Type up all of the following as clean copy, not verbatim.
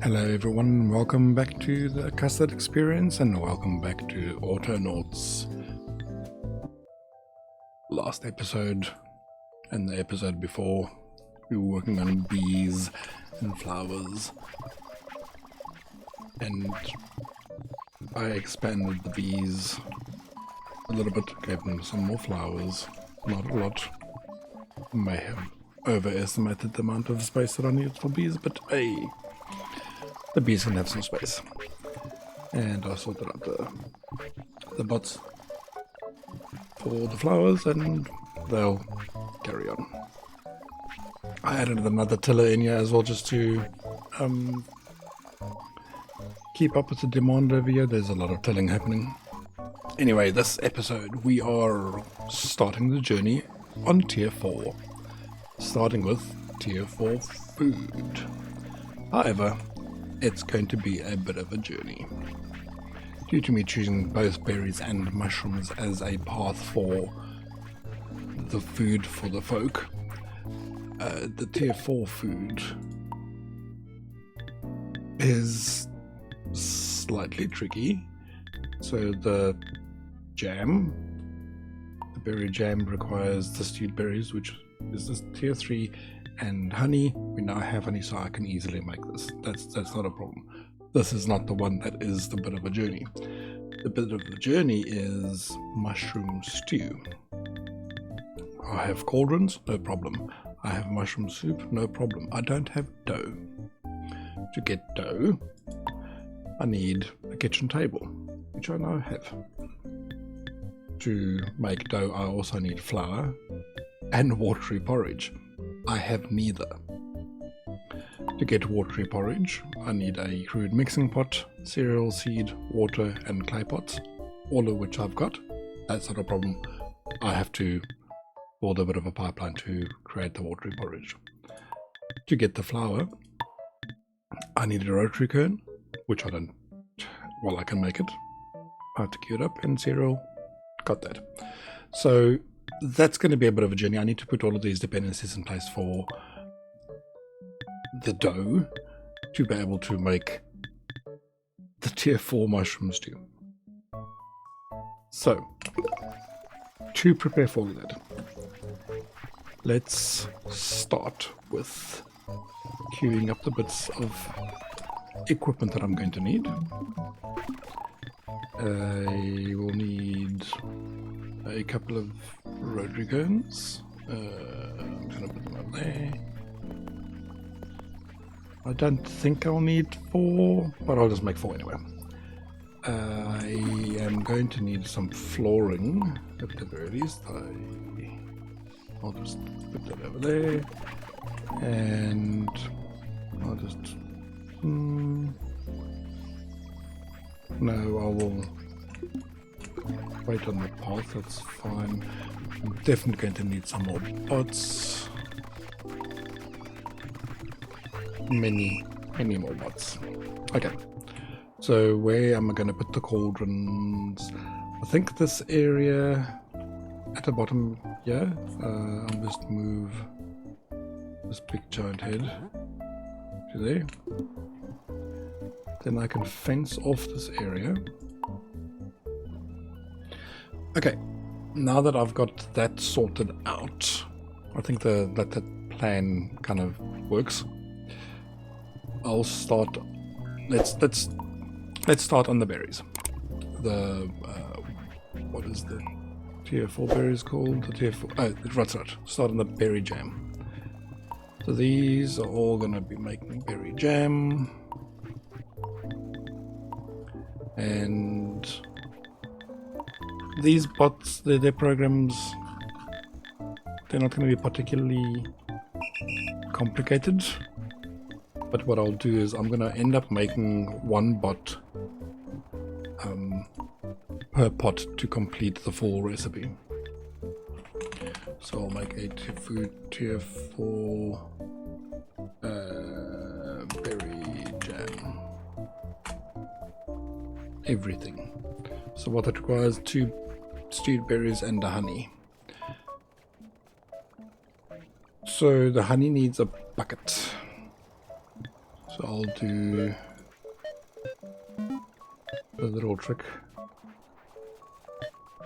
Hello everyone, welcome back to the Custard experience and welcome back to Autonauts. Last episode and the episode before we were working on bees and flowers, and I expanded the bees a little bit, gave them some more flowers, not a lot. May have overestimated the amount of space that I needed for bees, but hey, the bees can have some space. And I sorted out the bots for the flowers and they'll carry on. I added another tiller in here as well just to keep up with the demand over here. There's a lot of tilling happening. Anyway, this episode we are starting the journey on tier 4. Starting with tier 4 food. However, it's going to be a bit of a journey. Due to me choosing both berries and mushrooms as a path for the food for the folk, the tier 4 food is slightly tricky. So the jam, the berry jam requires the stewed berries, which is this tier 3, and honey. We now have honey, so I can easily make this. That's not a problem. This is not the one that is the bit of a journey. The bit of the journey is mushroom stew. I have cauldrons, no problem. I have mushroom soup, no problem. I don't have dough. To get dough, I need a kitchen table, which I now have. To make dough, I also need flour and watery porridge. I have neither. To get watery porridge, I need a crude mixing pot, cereal seed, water and clay pots, all of which I've got. That's not a problem. I have to build a bit of a pipeline to create the watery porridge. To get the flour, I need a rotary quern, which I can make it. I have to queue it up, and cereal, got that. So that's going to be a bit of a journey. I need to put all of these dependencies in place for the dough to be able to make the tier 4 mushroom stew. So, to prepare for that, let's start with queuing up the bits of equipment that I'm going to need. I will need a couple of rotary guns. I'm going to put them up there. I don't think I'll need 4, but I'll just make 4 anyway. I am going to need some flooring at the very least. I'll just put that over there, and I'll just no, I will wait on the path, that's fine. I'm definitely going to need some more bots. Many more bots. Okay, so where am I going to put the cauldrons? I think this area at the bottom, yeah. I'll just move this big giant head to there. Then I can fence off this area. Okay, now that I've got that sorted out, I think that plan kind of works. I'll start. Let's start on the berries. The what is the tier 4 berries called? The tier 4. Oh, right. Start on the berry jam. So these are all gonna be making berry jam, and these bots, their programs, they're not going to be particularly complicated. But what I'll do is I'm going to end up making one bot per pot to complete the full recipe. So I'll make a food tier 4 berry jam. Everything. So what that requires, 2 stewed berries and the honey. So the honey needs a bucket. So I'll do a little trick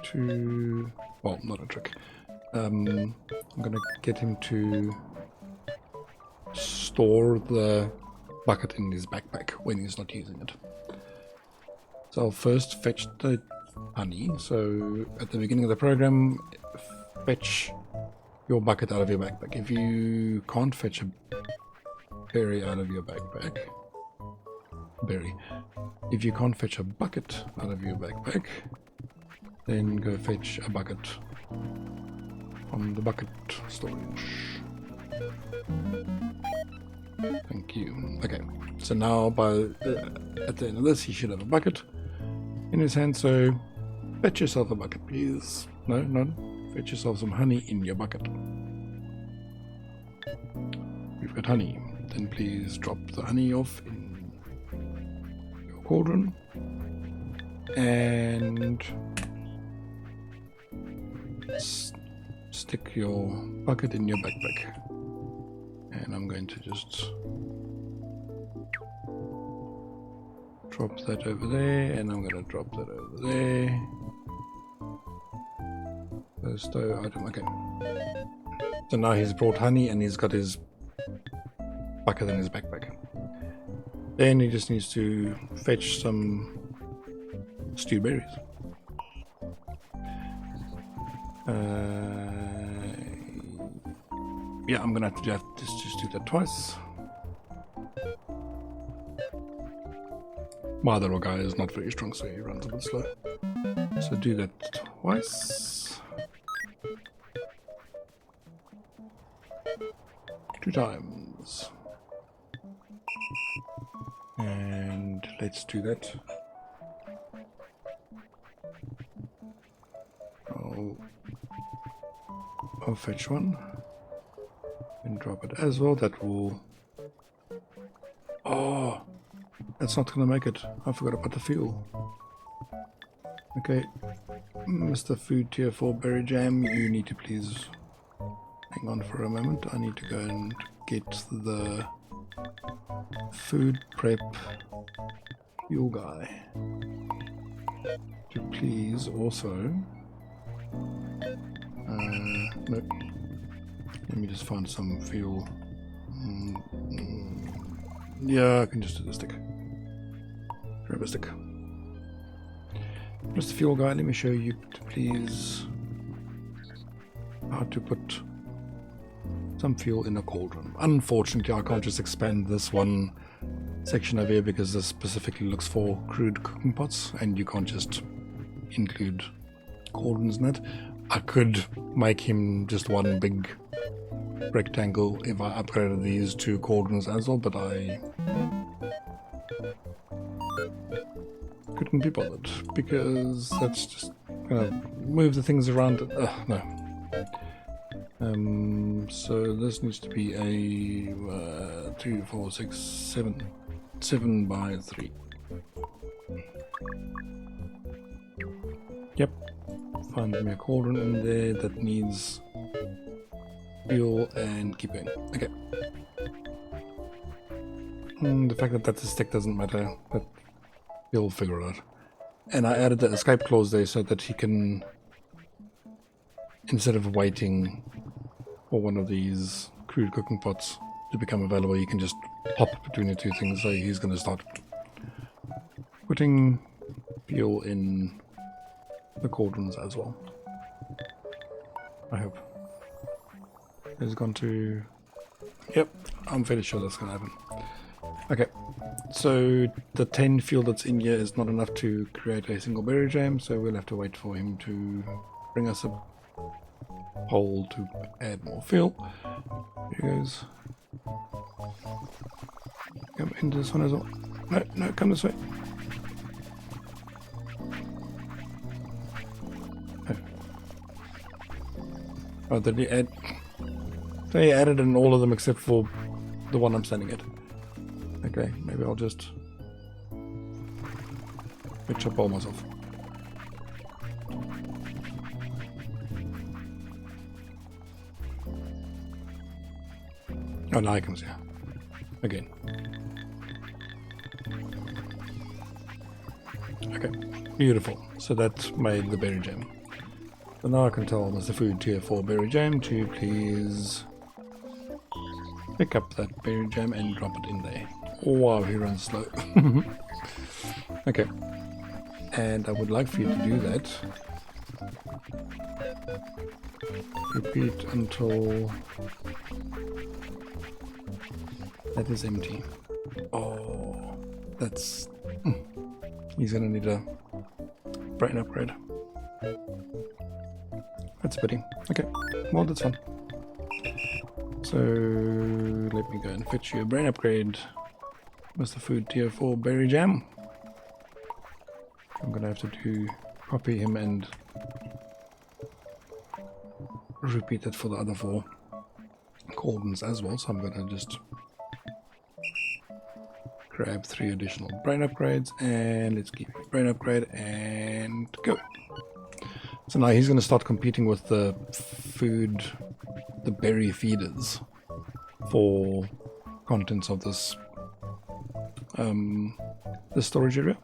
to, well, not a trick. I'm gonna get him to store the bucket in his backpack when he's not using it. So I'll first fetch the honey. So at the beginning of the program, fetch your bucket out of your backpack. If you can't fetch a berry out of your backpack, if you can't fetch a bucket out of your backpack, then go fetch a bucket from the bucket storage. Thank you. Okay, so now at the end of this, he should have a bucket in his hand. So fetch yourself a bucket, please. No, fetch yourself some honey in your bucket. We've got honey. Then please drop the honey off in your cauldron and stick your bucket in your backpack. And I'm going to just drop that over there, and I'm going to drop that over there. The stove item, okay. So now he's brought honey and he's got his bucket in his backpack. Then he just needs to fetch some stewed berries. Yeah, I'm gonna have to just do that twice. My other guy is not very strong, so he runs a bit slow. So do that twice. 2 times. And let's do that. I'll fetch one and drop it as well. That will... Oh, that's not gonna make it. I forgot about the fuel. Okay, Mr. Food Tier 4 Berry Jam, you need to please hang on for a moment. I need to go and get the food prep fuel guy to please also nope. Let me just find some fuel. Yeah, I can just do the stick. Grab a stick. Mr. Fuel Guy, let me show you please how to put some fuel in a cauldron. Unfortunately, I can't just expand this one section over here because this specifically looks for crude cooking pots and you can't just include cauldrons in it. I could make him just one big rectangle if I upgraded these 2 cauldrons as well, but I couldn't be bothered because that's just gonna move the things around. No. So this needs to be a 2, 4, 6, 7 by 3. Yep. Find me a cauldron in there that needs fuel and keep going. Okay. The fact that that's a stick doesn't matter, but he'll figure it out. And I added the escape clause there so that he can, instead of waiting for one of these crude cooking pots to become available, you can just hop between the 2 things. So he's going to start putting fuel in the cauldrons as well. I hope. It's gone to... Yep, I'm fairly sure that's going to happen. Okay, so the 10 fuel that's in here is not enough to create a single berry jam, so we'll have to wait for him to bring us a hole to add more fuel. Here he goes. Come into this one as well. No, come this way. Oh, did he add? So he added in all of them except for the one I'm standing at. Okay, maybe I'll just chop all myself. Oh, now he comes here. Again. Okay, beautiful. So that made the berry jam. So now I can tell Mr. Food Tier 4 berry jam to please pick up that berry jam and drop it in there. Wow, he runs slow. Okay, and I would like for you to do that. Repeat until that is empty. Oh, that's... he's gonna need a brain upgrade. That's a pity. Okay, well, that's fun. So let me go and fetch you a brain upgrade. Mr. Food Tier 4 berry jam. I'm gonna have to copy him and repeat it for the other 4 cauldrons as well. So I'm gonna just grab 3 additional brain upgrades, and let's give you a brain upgrade and go. So now he's gonna start competing with the food, the berry feeders for contents of this the storage area,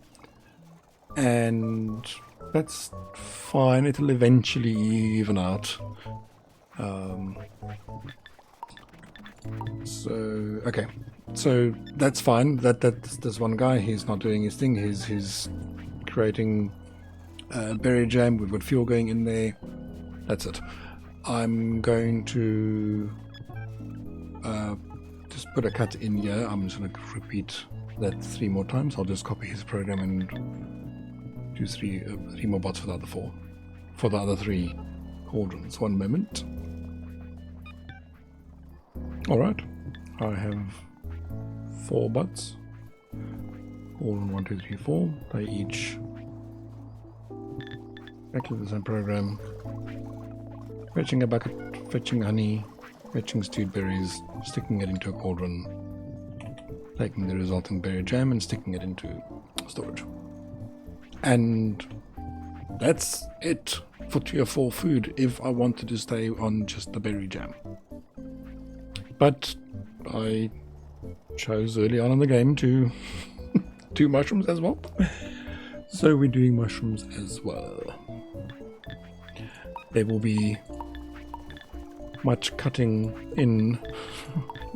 and that's fine. It'll eventually even out. So okay, so that's fine. That's this one guy. He's not doing his thing. He's creating berry jam. We've got fuel going in there. That's it. I'm going to just put a cut in here. I'm just going to repeat that 3 more times. I'll just copy his program and do 3 more bots for the other 4, for the other 3 cauldrons. One moment. All right, I have 4 bots. Cauldron 1, 2, 3, 4. They each exactly the same program. Fetching a bucket, fetching honey, fetching stewed berries, sticking it into a cauldron, taking the resulting berry jam and sticking it into storage. And that's it for Tier 4 food if I wanted to stay on just the berry jam. But I chose early on in the game to do mushrooms as well. So we're doing mushrooms as well. There will be much cutting in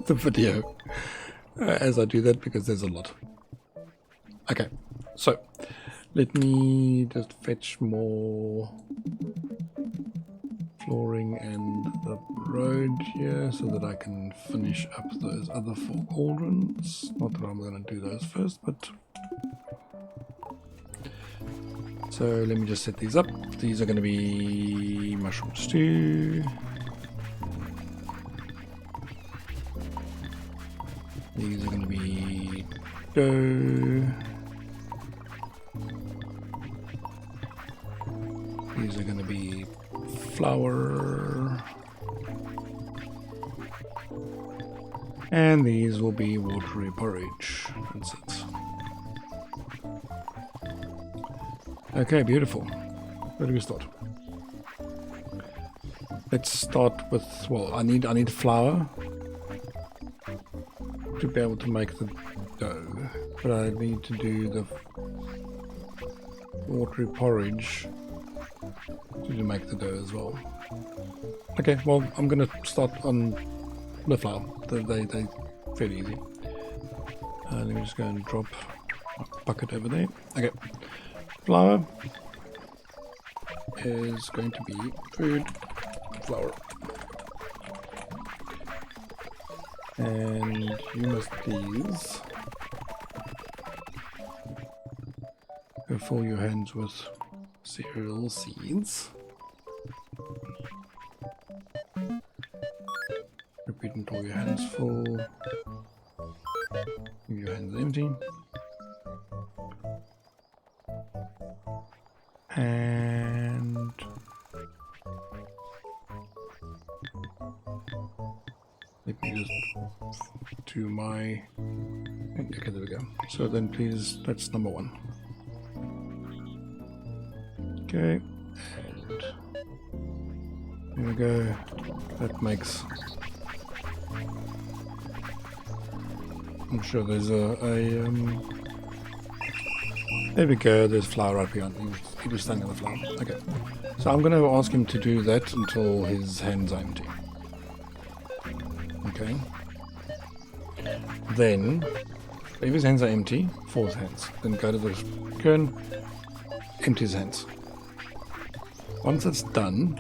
the video as I do that, because there's a lot. Okay, so let me just fetch more flooring and the road here so that I can finish up those other 4 cauldrons. Not that I'm going to do those first, but so let me just set these up. These are going to be mushroom stew. These are going to be dough. These are going to be flour. And these will be watery porridge. That's it. Okay, beautiful. Where do we start? Let's start with, well, I need flour to be able to make the dough, but I need to do the watery porridge to make the dough as well. Okay, well, I'm gonna start on the flour. They fairly easy. Let me just go and drop a bucket over there. Okay, flour is going to be food flour. And you must please go fill your hands with cereal seeds. Repeat until your hands full. Leave your hands empty. And let me just do my... Okay, there we go. So then please, that's number 1. Okay, and there we go. That makes... I'm sure there's a There we go, there's flour right behind. He was standing on the flour. Okay. So I'm going to ask him to do that until his hands are empty. Okay. Then, if his hands are empty, for his hands, then go to the cookin, empty his hands. Once it's done,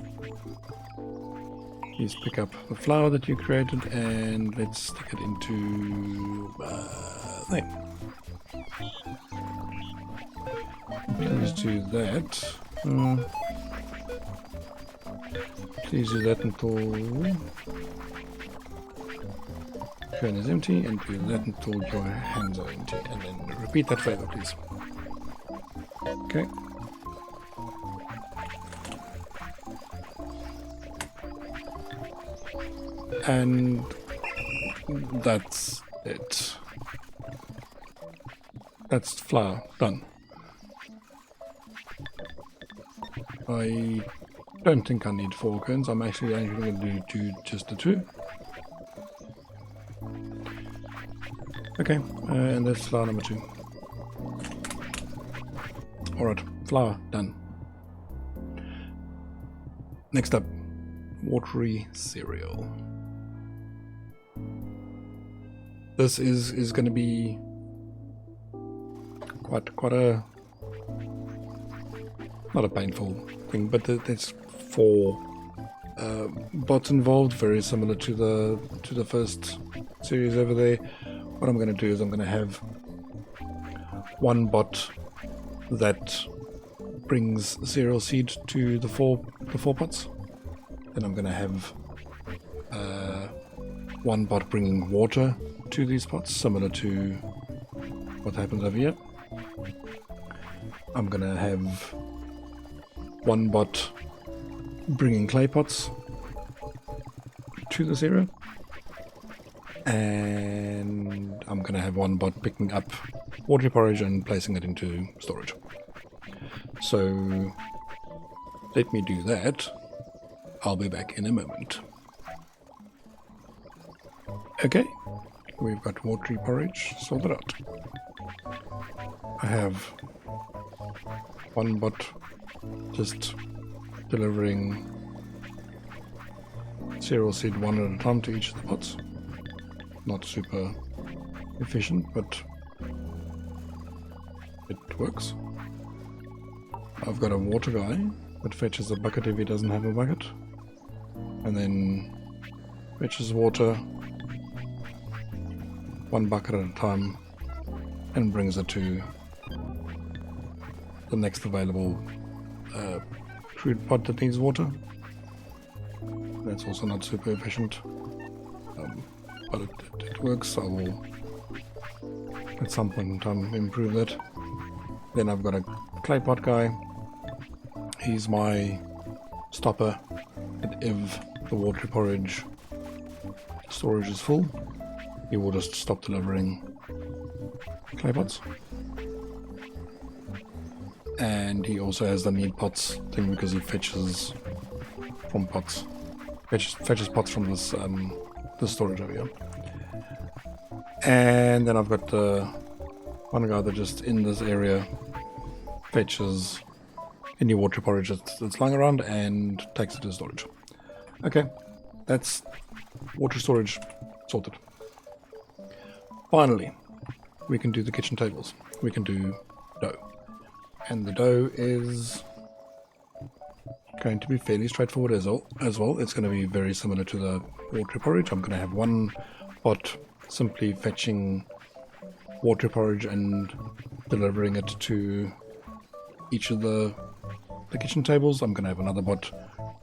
please pick up the flour that you created and let's stick it into there. Please do that. Please do that until cookin is empty, and do that until your hands are empty, and then repeat that flavor, please. Okay. And that's it. That's flour done. I don't think I need 4 cookins. I'm actually only going to do just the 2. Okay, and that's flour number 2. Alright, flour done. Next up, watery cereal. This is going to be quite a, not a painful thing, but there's 4 bots involved, very similar to the first series over there. What I'm going to do is I'm going to have 1 bot that brings cereal seed to the four pots. Then I'm going to have 1 bot bringing water to these pots, similar to what happens over here. I'm going to have 1 bot bringing clay pots to the cereal. And I'm going to have 1 bot picking up watery porridge and placing it into storage. So let me do that. I'll be back in a moment. Okay, we've got watery porridge sorted out. I have 1 bot just delivering cereal seed 1 at a time to each of the pots. Not super efficient, but it works. I've got a water guy that fetches a bucket if he doesn't have a bucket, and then fetches water 1 bucket at a time and brings it to the next available crude pot that needs water. That's also not super efficient, but it works. I will at some point in time improve that. Then I've got a clay pot guy. He's my stopper that if the watery porridge storage is full, he will just stop delivering clay pots. And he also has the need pots thing because he fetches from pots. Fetches pots from this the storage over here. And then I've got one guy that just in this area fetches any water porridge that's lying around and takes it to storage. Okay, that's water storage sorted. Finally, we can do the kitchen tables. We can do dough. And the dough is going to be fairly straightforward as well. It's going to be very similar to the water porridge. I'm going to have 1 pot simply fetching water porridge and delivering it to each of the kitchen tables. I'm going to have another bot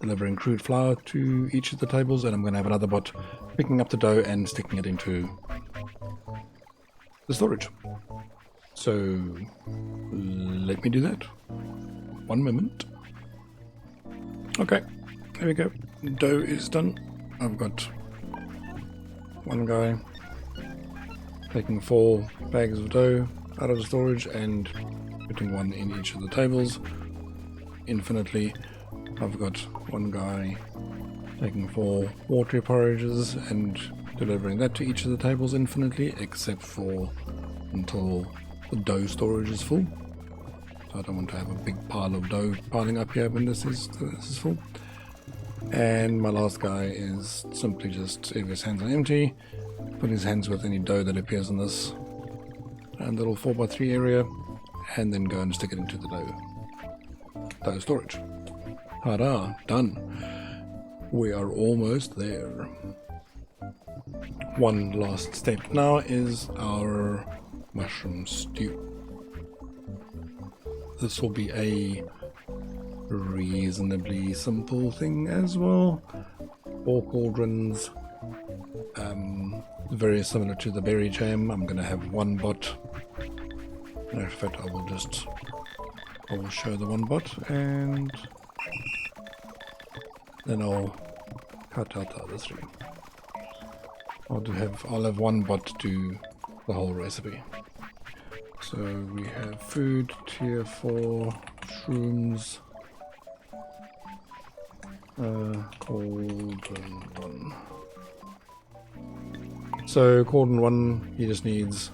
delivering crude flour to each of the tables, and I'm going to have another bot picking up the dough and sticking it into the storage. So let me do that. 1 moment. Okay, there we go. Dough is done. I've got 1 guy taking 4 bags of dough out of the storage and putting 1 in each of the tables infinitely. I've got 1 guy taking 4 watery porridges and delivering that to each of the tables infinitely, except for until the dough storage is full. I don't want to have a big pile of dough piling up here when this is full. And my last guy is simply just, if his hands are empty, put his hands with any dough that appears in this and little 4x3 area, and then go and stick it into the dough storage. Ta-da! Done. We are almost there. One last step now is our mushroom stew. This will be a reasonably simple thing as well. 4 cauldrons, very similar to the berry jam. I'm going to have one bot. In fact, I will show the one bot, and then I'll cut out the other 3. I'll have one bot do the whole recipe. So we have food, tier 4, shrooms, cauldron 1. So cauldron 1, he just needs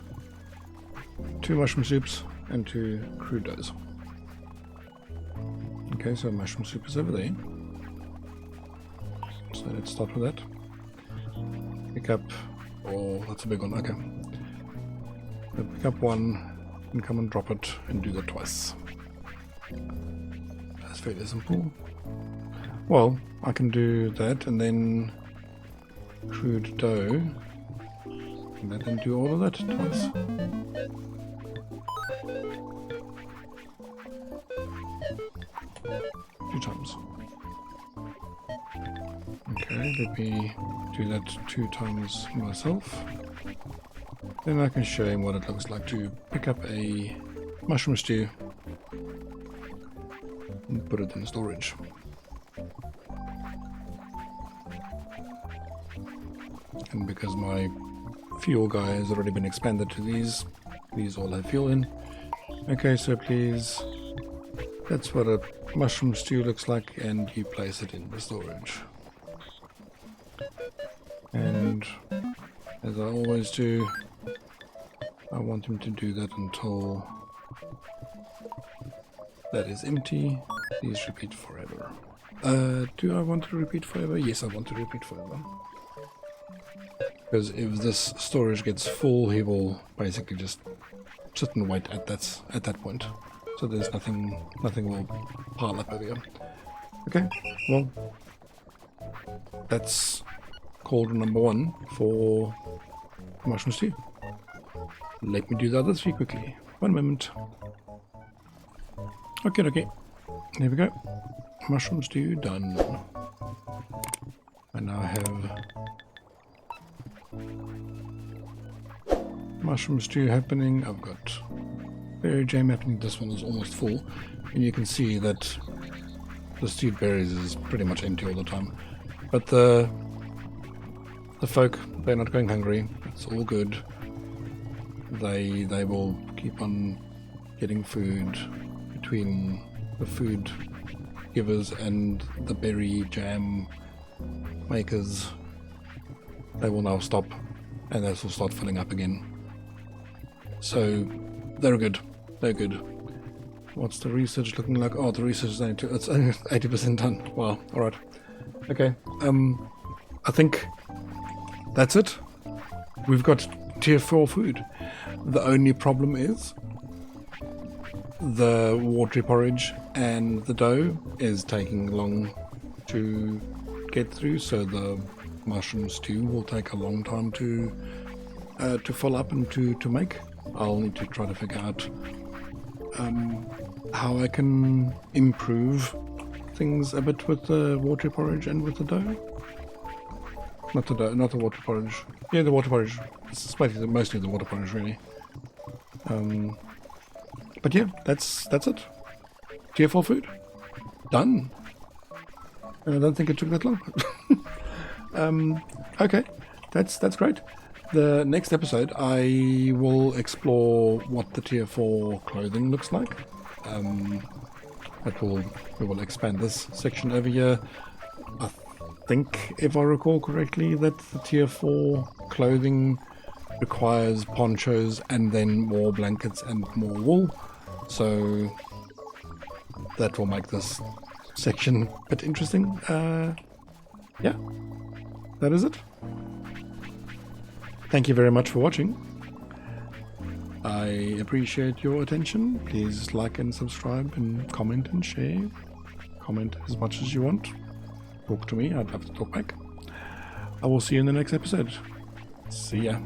2 mushroom soups and 2 crude doughs. Okay, so mushroom soup is over there. So let's start with that. Pick up, oh, that's a big one, okay. So pick up 1 and come and drop it and do that twice. That's fairly simple. Well, I can do that and then crude dough, and then do all of that twice. 2 times. Okay, let me do that 2 times myself. Then I can show him what it looks like to pick up a mushroom stew and put it in storage. And because my fuel guy has already been expanded to these all have fuel in. Okay, so please, that's what a mushroom stew looks like, and you place it in the storage. And as I always do, I want him to do that until that is empty. Please repeat forever. Do I want to repeat forever? Yes, I want to repeat forever. Because if this storage gets full, he will basically just sit and wait at that point. So there's nothing will pile up over here. Okay, well, that's cauldron number 1 for mushroom stew. Let me do the other 3 quickly. 1 moment. Okay. Here we go. Mushroom stew done. I now have mushroom stew happening. I've got berry jam happening. This one is almost full, and you can see that the stewed berries is pretty much empty all the time. But the folk, they're not going hungry. It's all good. They will keep on getting food between the food givers and the berry jam makers. They will now stop, and this will start filling up again. So they're good. They're good. What's the research looking like? Oh, the research is only it's only 80% done. Wow. All right. Okay. I think that's it. We've got tier 4 food. The only problem is the watery porridge and the dough is taking long to get through, so the mushroom stew will take a long time to fill up and to make. I'll need to try to figure out how I can improve things a bit with the watery porridge and with the dough. Not the dough, not the water porridge. Yeah, the water porridge. It's mostly the water porridge, really. But yeah, that's it. Tier 4 food. Done. And I don't think it took that long. Okay, that's great. The next episode, I will explore what the tier 4 clothing looks like. We will expand this section over here. I think, if I recall correctly, that the tier 4 clothing requires ponchos and then more blankets and more wool. So that will make this section a bit interesting. Yeah, that is it. Thank you very much for watching. I appreciate your attention. Please like and subscribe and comment and share. Comment as much as you want. Talk to me. I'd love to talk back. I will see you in the next episode. See ya.